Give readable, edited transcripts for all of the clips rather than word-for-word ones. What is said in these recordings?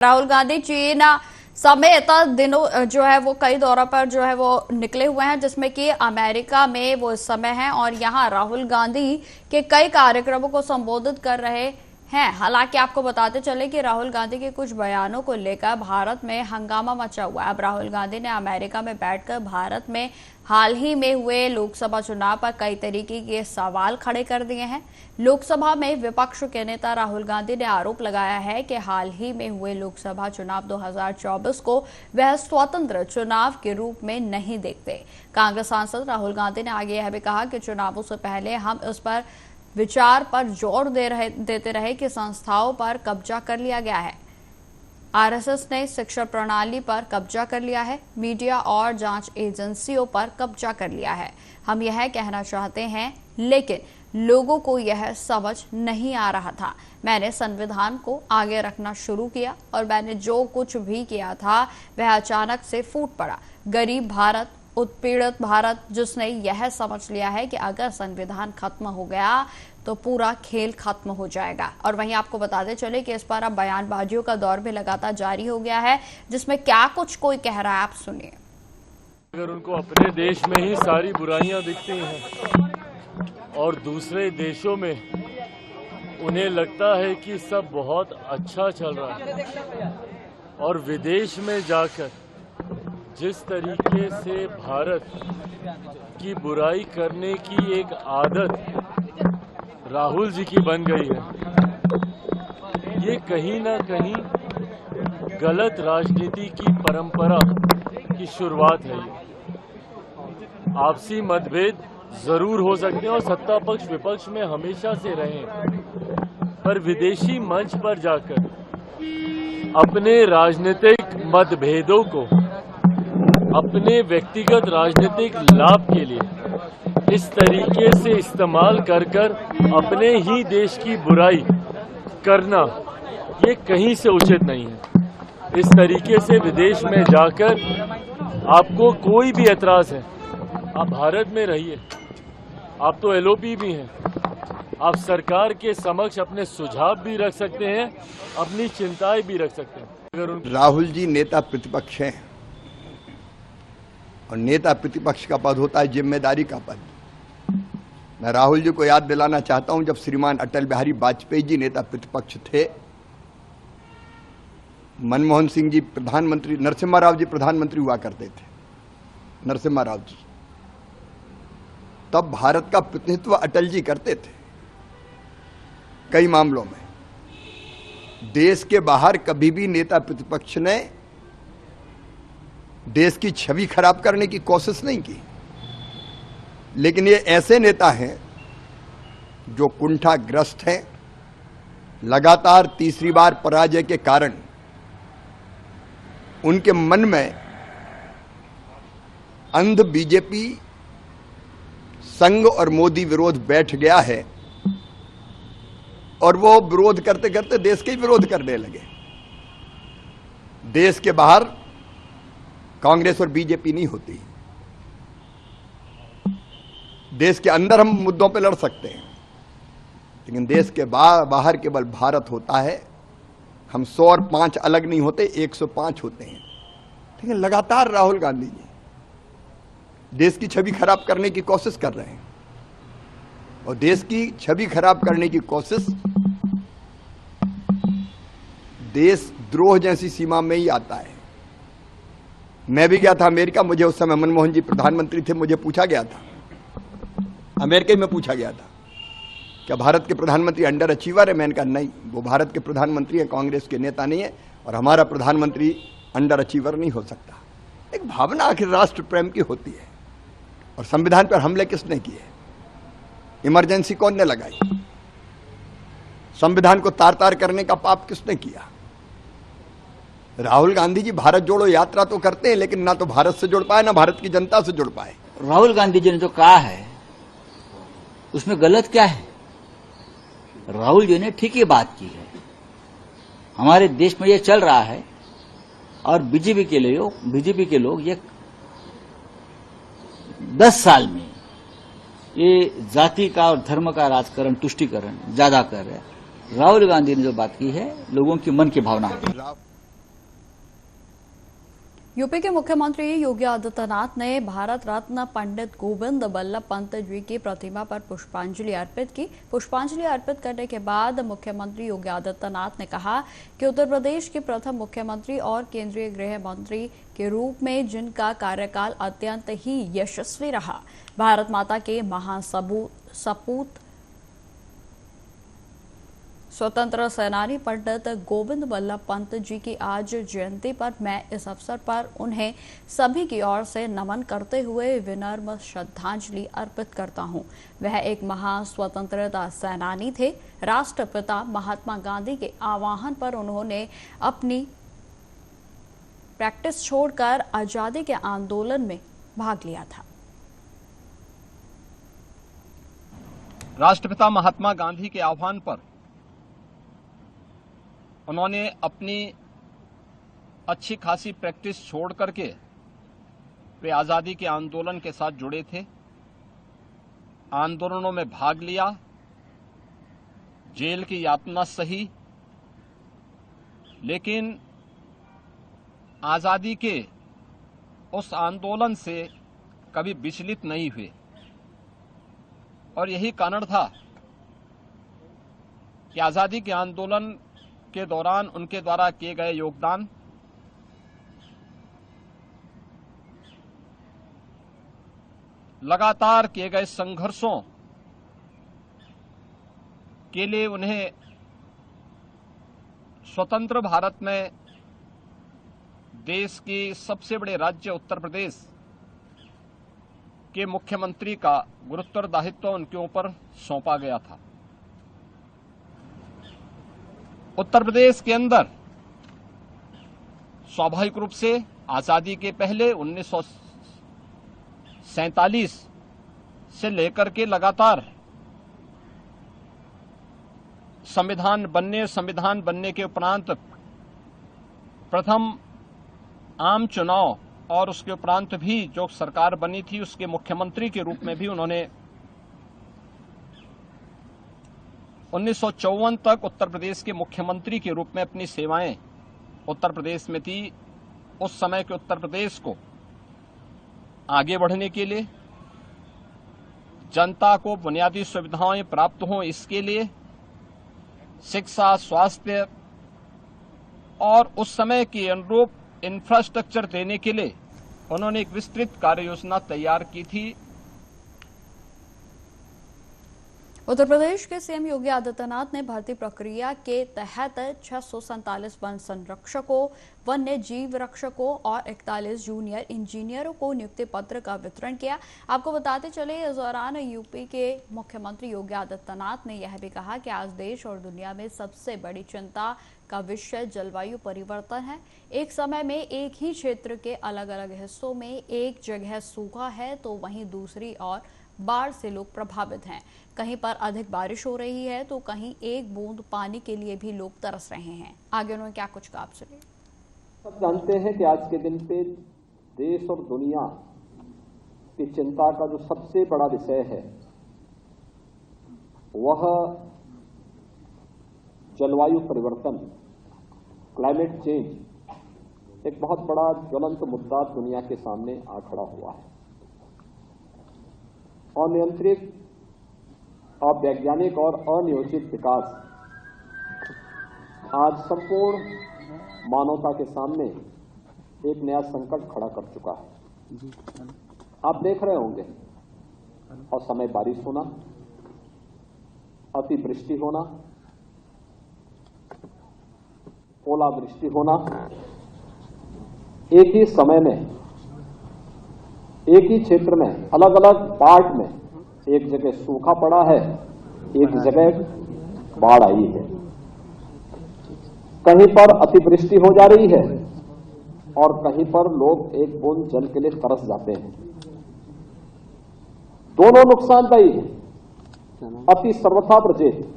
राहुल गांधी चीन समेत दिनों जो है वो कई दौरों पर जो है वो निकले हुए हैं, जिसमें कि अमेरिका में वो इस समय हैं और यहां राहुल गांधी के कई कार्यक्रमों को संबोधित कर रहे हैं। हालांकि आपको बताते चले कि राहुल गांधी के कुछ बयानों को लेकर भारत में हंगामा मचा हुआ है। अब राहुल गांधी ने अमेरिका में बैठकर भारत में हाल ही में हुए लोकसभा चुनाव पर कई तरीके के सवाल खड़े कर दिए हैं। लोकसभा में विपक्ष के नेता राहुल गांधी ने आरोप लगाया है कि हाल ही में हुए लोकसभा चुनाव 2024 को वह स्वतंत्र चुनाव के रूप में नहीं देखते। कांग्रेस सांसद राहुल गांधी ने आगे यह भी कहा कि चुनावों से पहले हम इस पर विचार पर जोर देते रहे कि संस्थाओं पर कब्जा कर लिया गया है। आरएसएस ने शिक्षा प्रणाली पर कब्जा कर लिया है, मीडिया और जांच एजेंसियों पर कब्जा कर लिया है। हम यह कहना चाहते हैं, लेकिन लोगों को यह समझ नहीं आ रहा था। मैंने संविधान को आगे रखना शुरू किया और मैंने जो कुछ भी किया था वह अचानक से फूट पड़ा। गरीब भारत, उत्पीड़ित भारत, जिसने यह समझ लिया है कि अगर संविधान खत्म हो गया तो पूरा खेल खत्म हो जाएगा। और वहीं आपको बताते चले कि इस पर अब बयानबाजियों का दौर भी लगातार जारी हो गया है, जिसमें क्या कुछ कोई कह रहा है, आप सुनिए। अगर उनको अपने देश में ही सारी बुराइयां दिखती हैं और दूसरे देशों में उन्हें लगता है कि सब बहुत अच्छा चल रहा है, और विदेश में जाकर जिस तरीके से भारत की बुराई करने की एक आदत राहुल जी की बन गई है, ये कहीं ना कहीं गलत राजनीति की परंपरा की शुरुआत है। ये आपसी मतभेद जरूर हो सकते हैं और सत्ता पक्ष विपक्ष में हमेशा से रहे, पर विदेशी मंच पर जाकर अपने राजनीतिक मतभेदों को अपने व्यक्तिगत राजनीतिक लाभ के लिए इस तरीके से इस्तेमाल कर अपने ही देश की बुराई करना, ये कहीं से उचित नहीं है। इस तरीके से विदेश में जाकर आपको कोई भी एतराज है, आप भारत में रहिए, आप तो एलओपी भी हैं, आप सरकार के समक्ष अपने सुझाव भी रख सकते हैं, अपनी चिंताएं भी रख सकते हैं। अगर राहुल जी नेता प्रतिपक्ष हैं और नेता प्रतिपक्ष का पद होता है जिम्मेदारी का पद। मैं राहुल जी को याद दिलाना चाहता हूं, जब श्रीमान अटल बिहारी वाजपेयी जी नेता प्रतिपक्ष थे, मनमोहन सिंह जी प्रधानमंत्री, नरसिम्हा राव जी प्रधानमंत्री हुआ करते थे, नरसिम्हा राव जी, तब भारत का प्रतिनिधित्व अटल जी करते थे। कई मामलों में देश के बाहर कभी भी नेता प्रतिपक्ष ने देश की छवि खराब करने की कोशिश नहीं की। लेकिन ये ऐसे नेता हैं जो कुंठाग्रस्त हैं, लगातार तीसरी बार पराजय के कारण उनके मन में अंध बीजेपी संघ और मोदी विरोध बैठ गया है और वो विरोध करते करते देश के विरोध करने लगे। देश के बाहर कांग्रेस और बीजेपी नहीं होती, देश के अंदर हम मुद्दों पे लड़ सकते हैं, लेकिन देश के बाहर केवल भारत होता है। हम 100 और 5 अलग नहीं होते, 105 होते हैं। लेकिन लगातार राहुल गांधी जी देश की छवि खराब करने की कोशिश कर रहे हैं, और देश की छवि खराब करने की कोशिश देशद्रोह जैसी सीमा में ही आता है। मैं भी गया था अमेरिका, मुझे उस समय मनमोहन जी प्रधानमंत्री थे, मुझे पूछा गया था, अमेरिका में पूछा गया था, क्या भारत के प्रधानमंत्री अंडर अचीवर है? मैंने कहा नहीं, वो भारत के प्रधानमंत्री हैं, कांग्रेस के नेता नहीं है, और हमारा प्रधानमंत्री अंडर अचीवर नहीं हो सकता। एक भावना आखिर राष्ट्र प्रेम की होती है। और संविधान पर हमले किसने किए? इमरजेंसी कौन ने लगाई? संविधान को तार तार करने का पाप किसने किया? राहुल गांधी जी भारत जोड़ो यात्रा तो करते हैं, लेकिन ना तो भारत से जुड़ पाए, ना भारत की जनता से जुड़ पाए। राहुल गांधी जी ने जो कहा है उसमें गलत क्या है? राहुल जी ने ठीक ही बात की है। हमारे देश में ये चल रहा है और बीजेपी के लोग ये 10 साल में ये जाति का और धर्म का राजकारण, तुष्टीकरण ज्यादा कर रहे हैं। राहुल गांधी ने जो बात की है लोगों की मन की भावना है। यूपी के मुख्यमंत्री योगी आदित्यनाथ ने भारत रत्न पंडित गोविंद बल्लभ पंत जी की प्रतिमा पर पुष्पांजलि अर्पित की। पुष्पांजलि अर्पित करने के बाद मुख्यमंत्री योगी आदित्यनाथ ने कहा कि उत्तर प्रदेश के प्रथम मुख्यमंत्री और केंद्रीय गृह मंत्री के रूप में जिनका कार्यकाल अत्यंत ही यशस्वी रहा, भारत माता के महान सपूत स्वतंत्र सेनानी पंडित गोविंद बल्लभ पंत जी की आज जयंती पर मैं इस अवसर पर उन्हें सभी की ओर से नमन करते हुए विनम्र श्रद्धांजलि अर्पित करता हूं। वह एक महान स्वतंत्रता सेनानी थे। राष्ट्रपिता महात्मा गांधी के आह्वान पर उन्होंने अपनी प्रैक्टिस छोड़कर आजादी के आंदोलन में भाग लिया था। राष्ट्रपिता महात्मा गांधी के आह्वान पर उन्होंने अपनी अच्छी खासी प्रैक्टिस छोड़ करके वे आज़ादी के आंदोलन के साथ जुड़े थे, आंदोलनों में भाग लिया, जेल की यातना सही, लेकिन आज़ादी के उस आंदोलन से कभी विचलित नहीं हुए। और यही कारण था कि आज़ादी के आंदोलन के दौरान उनके द्वारा किए गए योगदान लगातार किए गए संघर्षों के लिए उन्हें स्वतंत्र भारत में देश के सबसे बड़े राज्य उत्तर प्रदेश के मुख्यमंत्री का गुरुत्तरदायित्व उनके ऊपर सौंपा गया था। उत्तर प्रदेश के अंदर स्वाभाविक रूप से आजादी के पहले 1947 से लेकर के लगातार संविधान बनने के उपरांत प्रथम आम चुनाव और उसके उपरांत भी जो सरकार बनी थी उसके मुख्यमंत्री के रूप में भी उन्होंने 1954 तक उत्तर प्रदेश के मुख्यमंत्री के रूप में अपनी सेवाएं उत्तर प्रदेश में थी। उस समय के उत्तर प्रदेश को आगे बढ़ने के लिए, जनता को बुनियादी सुविधाएं प्राप्त हों इसके लिए, शिक्षा, स्वास्थ्य और उस समय के अनुरूप इंफ्रास्ट्रक्चर देने के लिए उन्होंने एक विस्तृत कार्य योजना तैयार की थी। उत्तर प्रदेश के सीएम योगी आदित्यनाथ ने भर्ती प्रक्रिया के तहत 647 वन संरक्षकों, वन्य जीव रक्षकों और 41 जूनियर इंजीनियरों को नियुक्ति पत्र का वितरण किया। आपको बताते चले इस दौरान यूपी के मुख्यमंत्री योगी आदित्यनाथ ने यह भी कहा कि आज देश और दुनिया में सबसे बड़ी चिंता का विषय जलवायु परिवर्तन है। एक समय में एक ही क्षेत्र के अलग अलग हिस्सों में एक जगह सूखा है तो वहीं दूसरी ओर बाढ़ से लोग प्रभावित हैं। कहीं पर अधिक बारिश हो रही है तो कहीं एक बूंद पानी के लिए भी लोग तरस रहे हैं। आगे उन्होंने क्या कुछ कहा, आप सुनिए। सब जानते हैं कि आज के दिन पे देश और दुनिया की चिंता का जो सबसे बड़ा विषय है वह जलवायु परिवर्तन, क्लाइमेट चेंज एक बहुत बड़ा ज्वलंत मुद्दा दुनिया के सामने आ खड़ा हुआ है। अनियंत्रित, अवैज्ञानिक और अनियोजित विकास आज संपूर्ण मानवता के सामने एक नया संकट खड़ा कर चुका है। आप देख रहे होंगे असमय बारिश होना, अतिवृष्टि होना, ओलावृष्टि होना, एक ही समय में एक ही क्षेत्र में अलग अलग पार्ट में एक जगह सूखा पड़ा है, एक जगह बाढ़ आई है, कहीं पर अतिवृष्टि हो जा रही है और कहीं पर लोग एक बूंद जल के लिए तरस जाते हैं। दोनों नुकसानदायी है, अति सर्वथा प्रचेत।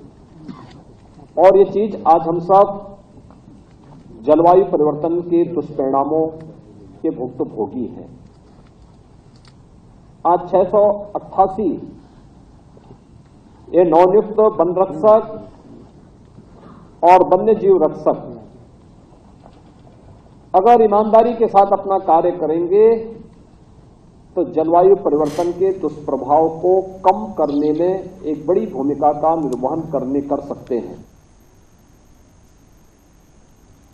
और ये चीज आज हम सब जलवायु परिवर्तन के दुष्परिणामों के भुक्तभोगी हैं। आज 688 ये नवनियुक्त वन रक्षक और वन्य जीव रक्षक अगर ईमानदारी के साथ अपना कार्य करेंगे तो जलवायु परिवर्तन के दुष्प्रभाव को कम करने में एक बड़ी भूमिका का निर्वहन कर सकते हैं।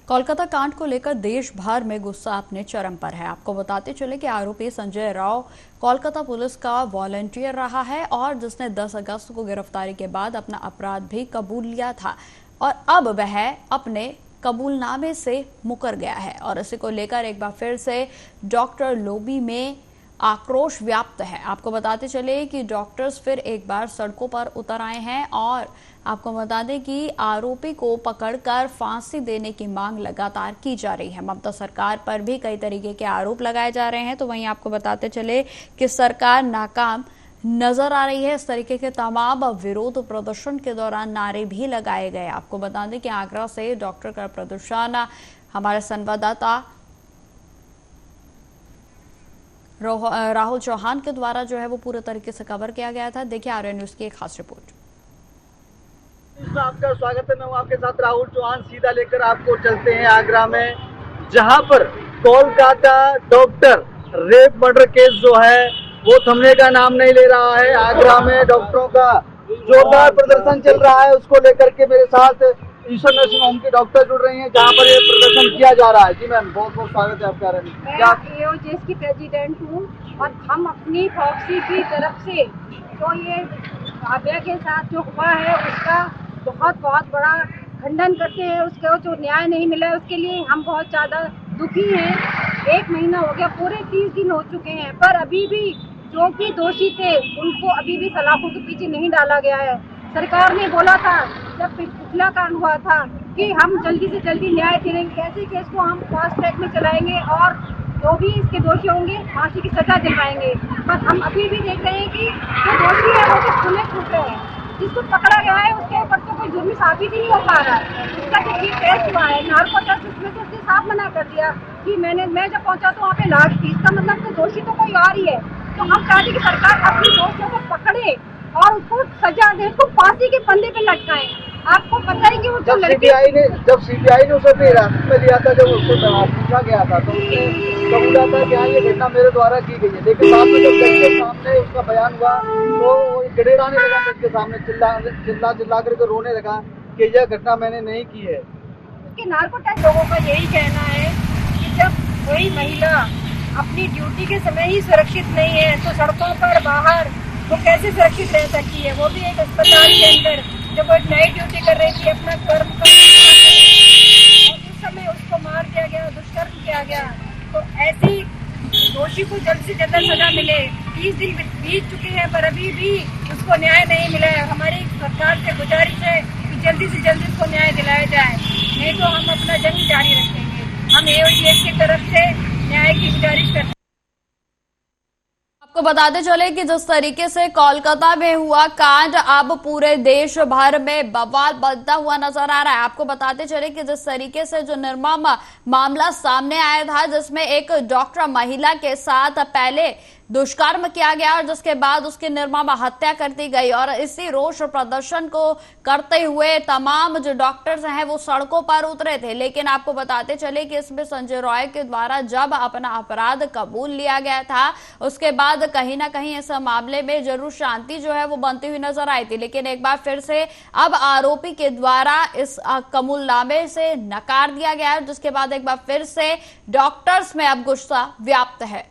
कोलकाता कांड को लेकर देश भर में गुस्सा अपने चरम पर है। आपको बताते चले कि आरोपी संजय राव कोलकाता पुलिस का वॉलंटियर रहा है और जिसने 10 अगस्त को गिरफ्तारी के बाद अपना अपराध भी कबूल लिया था और अब वह अपने कबूलनामे से मुकर गया है और इसी को लेकर एक बार फिर से डॉक्टर लोबी में आक्रोश व्याप्त है। आपको बताते चले कि डॉक्टर्स फिर एक बार सड़कों पर उतर आए हैं और आपको बता दें कि आरोपी को पकड़कर फांसी देने की मांग लगातार की जा रही है। ममता सरकार पर भी कई तरीके के आरोप लगाए जा रहे हैं, तो वहीं आपको बताते चले कि सरकार नाकाम नजर आ रही है। इस तरीके के तमाम विरोध प्रदर्शन के दौरान नारे भी लगाए गए। आपको बता दें कि आगरा से डॉक्टर का प्रदर्शन हमारे संवाददाता राहुल चौहान के द्वारा जो है वो पूरे तरीके से कवर किया गया था। देखिए आर्य न्यूज की एक खास रिपोर्ट। इसमें आपका स्वागत है। मैं हूं आपके साथ राहुल चौहान। सीधा लेकर आपको चलते हैं आगरा में, जहां पर Kolkata doctor rape murder case जो है वो थमने का नाम नहीं ले रहा है। आगरा में डॉक्टरों का जोरदार प्रदर्शन चल रहा है, उसको लेकर के मेरे साथ ईश्वर नर्सिंग होम के डॉक्टर जुड़ रही हैं, जहां पर ये प्रदर्शन किया जा रहा है। जी मैम, बहुत बहुत स्वागत है आपका। मैं एओजेस की प्रेसिडेंट हूँ और हम अपनी प्रॉक्सी की तरफ से तो ये काव्या के साथ जो हुआ है उसका बहुत बड़ा खंडन करते हैं। उसको जो न्याय नहीं मिला है उसके लिए हम बहुत ज़्यादा दुखी हैं। 1 महीना हो गया, पूरे 30 दिन हो चुके हैं, पर अभी भी जो भी दोषी थे उनको अभी भी सलाखों के पीछे नहीं डाला गया है। सरकार ने बोला था जब पिछला कांड हुआ था कि हम जल्दी से जल्दी न्याय दिलाएंगे, कैसे केस को हम फास्ट ट्रैक में चलाएंगे और जो भी इसके दोषी होंगे फांसी की सजा दिलवाएंगे। पर हम अभी भी देख रहे हैं कि जो दोषी है वो तो खुले छूट रहे हैं। जिसको पकड़ा गया है उसके ऊपर तो कोई जुर्म साबित ही नहीं हो पा रहा है। उसका जो टेस्ट हुआ है नार्को टेस्ट, उसमें तो उसने साफ मना कर दिया कि मैं जब पहुंचा तो वहाँ पे लाश थी। इसका मतलब तो दोषी तो कोई और ही है। तो हम चाहते कि सरकार अपने दोषियों को पकड़े और उसको सजा दे, उसको फांसी के फंदे पे लटकाए। आपको पता है कि वो जब सीबीआई ने उसे अपनी हिरासत में लिया था, जब उससे पूछा गया था तो उसने कबूला था कि हाँ ये घटना मेरे द्वारा की गई है, लेकिन बाद में जब जज के सामने उसका बयान हुआ तो वो गिड़गिड़ाने लगा, जज के सामने चिल्ला करके रोने लगा कि यह घटना मैंने नहीं की है। उसके नार्को टेस्ट लोगों का यही कहना है कि जब कोई महिला अपनी ड्यूटी के समय ही सुरक्षित नहीं है तो सड़कों पर बाहर वो कैसे सुरक्षित रह सकती है। वो भी एक अस्पताल के अंदर जब वो एक नाइट ड्यूटी कर रही थी अपना कर्म का, और उस समय उसको मार दिया गया, दुष्कर्म किया गया। तो ऐसी दोषी को जल्द से जल्द सजा मिले। 30 दिन बीत चुके हैं पर अभी भी उसको न्याय नहीं मिला है। हमारी सरकार से गुजारिश है कि जल्दी से जल्दी उसको न्याय दिलाया जाए, नहीं तो हम अपना जंग जारी रखेंगे। हम एओजेएस की तरफ से न्याय की गुजारिश करते हैं। आपको बताते चले कि जिस तरीके से कोलकाता में हुआ कांड अब पूरे देश भर में बवाल बनता हुआ नजर आ रहा है। आपको बताते चले कि जिस तरीके से जो निर्मम मामला सामने आया था, जिसमें एक डॉक्टर महिला के साथ पहले दुष्कर्म किया गया और जिसके बाद उसकी निर्मम हत्या कर दी गई, और इसी रोष प्रदर्शन को करते हुए तमाम जो डॉक्टर्स हैं वो सड़कों पर उतरे थे। लेकिन आपको बताते चले कि इसमें संजय रॉय के द्वारा जब अपना अपराध कबूल लिया गया था उसके बाद कहीं ना कहीं इस मामले में जरूर शांति जो है वो बनती हुई नजर आई थी। लेकिन एक बार फिर से अब आरोपी के द्वारा इस कबूलनामे से नकार दिया गया है, जिसके बाद एक बार फिर से डॉक्टर्स में अब गुस्सा व्याप्त है।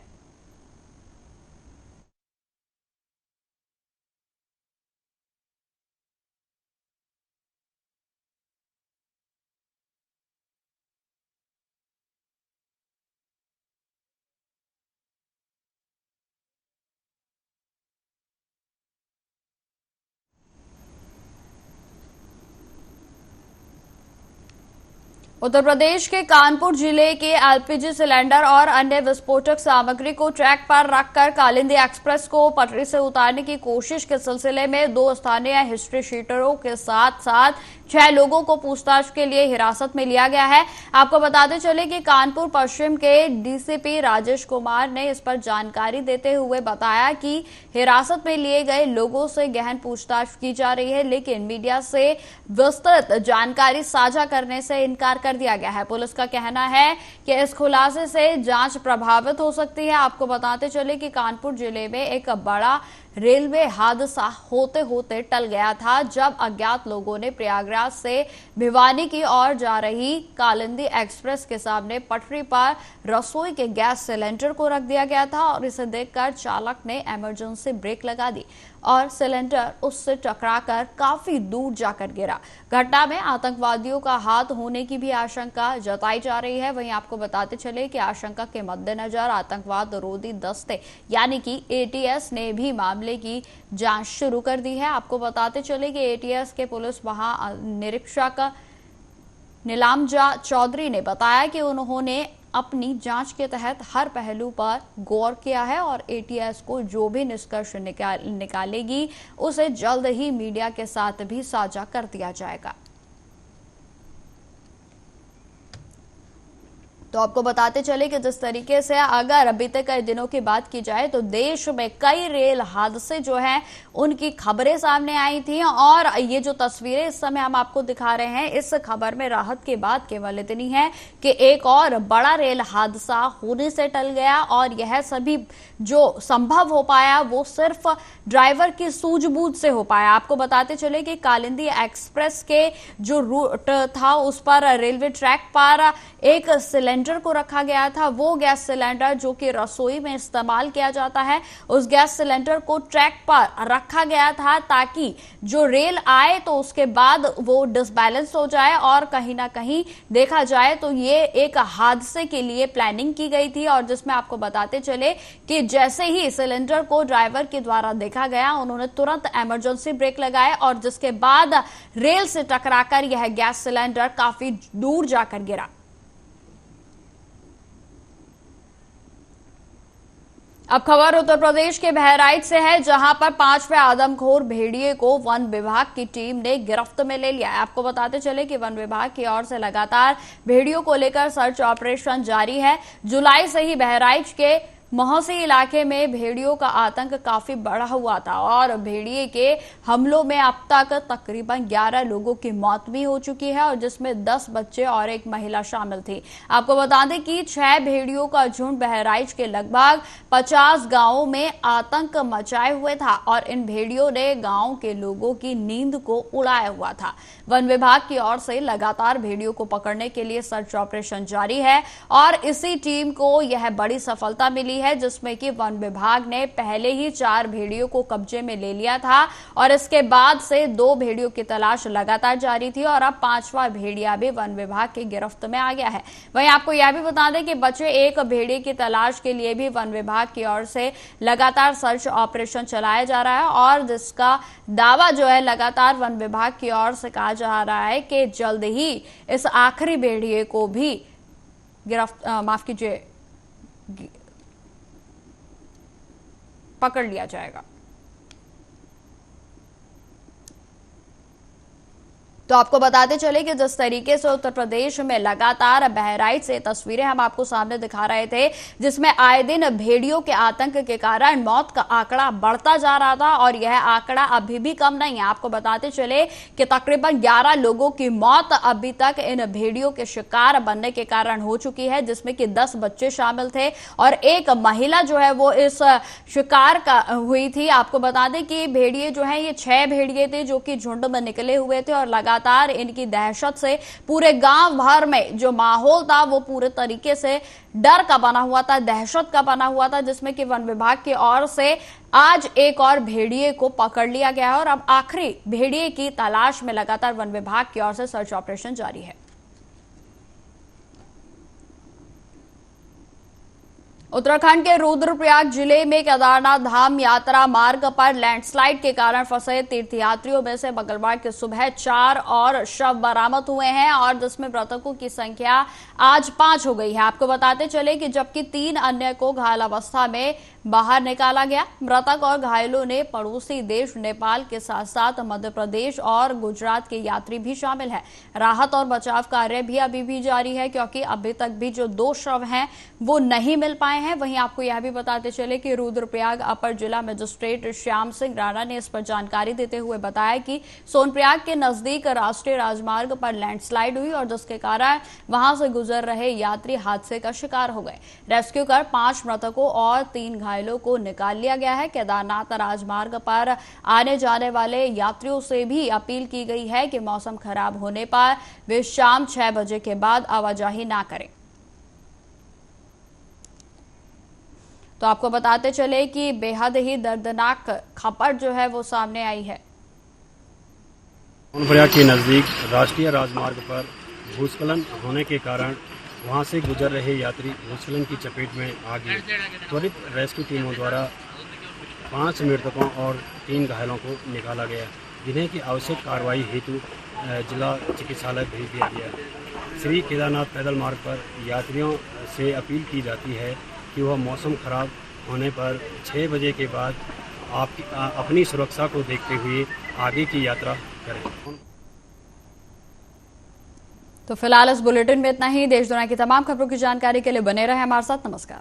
उत्तर प्रदेश के कानपुर जिले के एलपीजी सिलेंडर और अन्य विस्फोटक सामग्री को ट्रैक पर रखकर कालिंदी एक्सप्रेस को पटरी से उतारने की कोशिश के सिलसिले में 2 स्थानीय हिस्ट्री शीटरों के साथ साथ 6 लोगों को पूछताछ के लिए हिरासत में लिया गया है। आपको बताते चले कि कानपुर पश्चिम के डीसीपी राजेश कुमार ने इस पर जानकारी देते हुए बताया कि हिरासत में लिए गए लोगों से गहन पूछताछ की जा रही है, लेकिन मीडिया से विस्तृत जानकारी साझा करने से इनकार कर दिया गया है। पुलिस का कहना है कि इस खुलासे से जांच प्रभावित हो सकती है। आपको बताते चले कि कानपुर जिले में एक बड़ा रेलवे हादसा होते होते टल गया था, जब अज्ञात लोगों ने प्रयागराज से भिवानी की ओर जा रही कालिंदी एक्सप्रेस के सामने पटरी पर रसोई के गैस सिलेंडर को रख दिया गया था और इसे देखकर चालक ने इमरजेंसी ब्रेक लगा दी और सिलेंडर उससे टकराकर काफी दूर जाकर गिरा। घटना में आतंकवादियों का हाथ होने की भी आशंका जताई जा रही है। वहीं आपको बताते चले कि आशंका के मद्देनजर आतंकवाद रोधी दस्ते यानी कि एटीएस ने भी मामले की जांच शुरू कर दी है। आपको बताते चले कि एटीएस के पुलिस महानिरीक्षक नीलामजा चौधरी ने बताया कि उन्होंने अपनी जांच के तहत हर पहलू पर गौर किया है और एटीएस को जो भी निष्कर्ष निकालेगी उसे जल्द ही मीडिया के साथ भी साझा कर दिया जाएगा। तो आपको बताते चले कि जिस तरीके से अगर बीते कई दिनों की बात की जाए तो देश में कई रेल हादसे जो हैं उनकी खबरें सामने आई थी और ये जो तस्वीरें इस समय हम आपको दिखा रहे हैं, इस खबर में राहत की बात केवल इतनी है कि एक और बड़ा रेल हादसा होने से टल गया और यह सभी जो संभव हो पाया वो सिर्फ ड्राइवर की सूझबूझ से हो पाया। आपको बताते चले कि कालिंदी एक्सप्रेस के जो रूट था उस पर रेलवे ट्रैक पर एक सिलेंडर को रखा गया था। वो गैस सिलेंडर जो कि रसोई में इस्तेमाल किया जाता है, उस गैस सिलेंडर को ट्रैक पर रखा गया था ताकि जो रेल आए तो उसके बाद वो डिसबैलेंस हो जाए और कहीं ना कहीं देखा जाए तो ये एक हादसे के लिए प्लानिंग की गई थी। और जिसमें आपको बताते चले कि जैसे ही सिलेंडर को ड्राइवर के द्वारा देखा गया, उन्होंने तुरंत इमरजेंसी ब्रेक लगाए और जिसके बाद रेल से टकराकर यह गैस सिलेंडर काफी दूर जाकर गिरा। अब खबर उत्तर प्रदेश के बहराइच से है, जहां पर 5वें आदमखोर भेड़िए को वन विभाग की टीम ने गिरफ्त में ले लिया है। आपको बताते चले कि वन विभाग की ओर से लगातार भेड़ियों को लेकर सर्च ऑपरेशन जारी है। जुलाई से ही बहराइच के महौसी इलाके में भेड़ियों का आतंक काफी बढ़ा हुआ था और भेड़िए के हमलों में अब तक तकरीबन 11 लोगों की मौत भी हो चुकी है और जिसमें 10 बच्चे और एक महिला शामिल थी। आपको बता दें कि 6 भेड़ियों का झुंड बहराइच के लगभग 50 गांवों में आतंक मचाए हुए था और इन भेड़ियों ने गांव के लोगों की नींद को उड़ाया हुआ था। वन विभाग की ओर से लगातार भेड़ियों को पकड़ने के लिए सर्च ऑपरेशन जारी है और इसी टीम को यह बड़ी सफलता मिली है, जिसमें कि वन विभाग ने पहले ही 4 भेड़ियों को कब्जे में ले लिया था और इसके बाद से 2 भेड़ियों की तलाश लगातार जारी थी और अब 5वां भेड़िया भी वन विभाग की गिरफ्त में आ गया है। वहीं आपको यह भी बता दें कि बचे एक भेड़िए की तलाश के लिए भी वन विभाग की ओर से लगातार सर्च ऑपरेशन चलाया जा रहा है और जिसका दावा जो है लगातार वन विभाग की ओर से कहा जा रहा है कि जल्द ही इस आखिरी भेड़िए को भी पकड़ लिया जाएगा। तो आपको बताते चले कि जिस तरीके से उत्तर प्रदेश में लगातार बहराइच से तस्वीरें हम आपको सामने दिखा रहे थे, जिसमें आए दिन भेड़ियों के आतंक के कारण मौत का आंकड़ा बढ़ता जा रहा था और यह आंकड़ा अभी भी कम नहीं है। आपको बताते चले कि तकरीबन 11 लोगों की मौत अभी तक इन भेड़ियों के शिकार बनने के कारण हो चुकी है, जिसमें कि 10 बच्चे शामिल थे और एक महिला जो है वो इस शिकार का हुई थी। आपको बता दें कि भेड़िए जो है ये 6 भेड़िए थे जो कि झुंड में निकले हुए थे और लगातार इनकी दहशत से पूरे गांव भर में जो माहौल था वो पूरे तरीके से डर का बना हुआ था, दहशत का बना हुआ था, जिसमें कि वन विभाग की ओर से आज एक और भेड़िए को पकड़ लिया गया है और अब आखिरी भेड़िए की तलाश में लगातार वन विभाग की ओर से सर्च ऑपरेशन जारी है। उत्तराखंड के रुद्रप्रयाग जिले में केदारनाथ धाम यात्रा मार्ग पर लैंडस्लाइड के कारण फंसे तीर्थयात्रियों में से मंगलवार की सुबह 4 और शव बरामद हुए हैं और जिसमें मृतकों की संख्या आज 5 हो गई है। आपको बताते चले कि जबकि 3 अन्य को घायल अवस्था में बाहर निकाला गया। मृतक और घायलों ने पड़ोसी देश नेपाल के साथ साथ मध्य प्रदेश और गुजरात के यात्री भी शामिल हैं। राहत और बचाव कार्य भी अभी भी जारी है, क्योंकि अभी तक भी जो 2 शव हैं वो नहीं मिल पाए हैं। वहीं आपको यह भी बताते चले कि रुद्रप्रयाग अपर जिला मजिस्ट्रेट श्याम सिंह राणा ने इस पर जानकारी देते हुए बताया कि सोनप्रयाग के नजदीक राष्ट्रीय राजमार्ग पर लैंडस्लाइड हुई और जिसके कारण वहां से गुजर रहे यात्री हादसे का शिकार हो गए। रेस्क्यू कर 5 मृतकों और 3 घायलों को निकाल लिया गया है। केदारनाथ राजमार्ग पर आने जाने वाले यात्रियों से भी अपील की गई है कि मौसम खराब होने पर वे शाम 6 बजे के बाद आवाजाही ना करें। तो आपको बताते चले कि बेहद ही दर्दनाक खबर जो है वो सामने आई है। सोनप्रयाग के नज़दीक राष्ट्रीय राजमार्ग पर भूस्खलन होने के कारण वहां से गुजर रहे यात्री भूस्खलन की चपेट में आ गए। त्वरित रेस्क्यू टीमों द्वारा 5 मृतकों और 3 घायलों को निकाला गया, जिन्हें की आवश्यक कार्रवाई हेतु जिला चिकित्सालय भेज दिया गया। श्री केदारनाथ पैदल मार्ग पर यात्रियों से अपील की जाती है कि वह मौसम खराब होने पर 6 बजे के बाद अपनी सुरक्षा को देखते हुए आगे की यात्रा करें। तो फिलहाल इस बुलेटिन में इतना ही। देश दुनिया की तमाम खबरों की जानकारी के लिए बने रहे हमारे साथ। नमस्कार।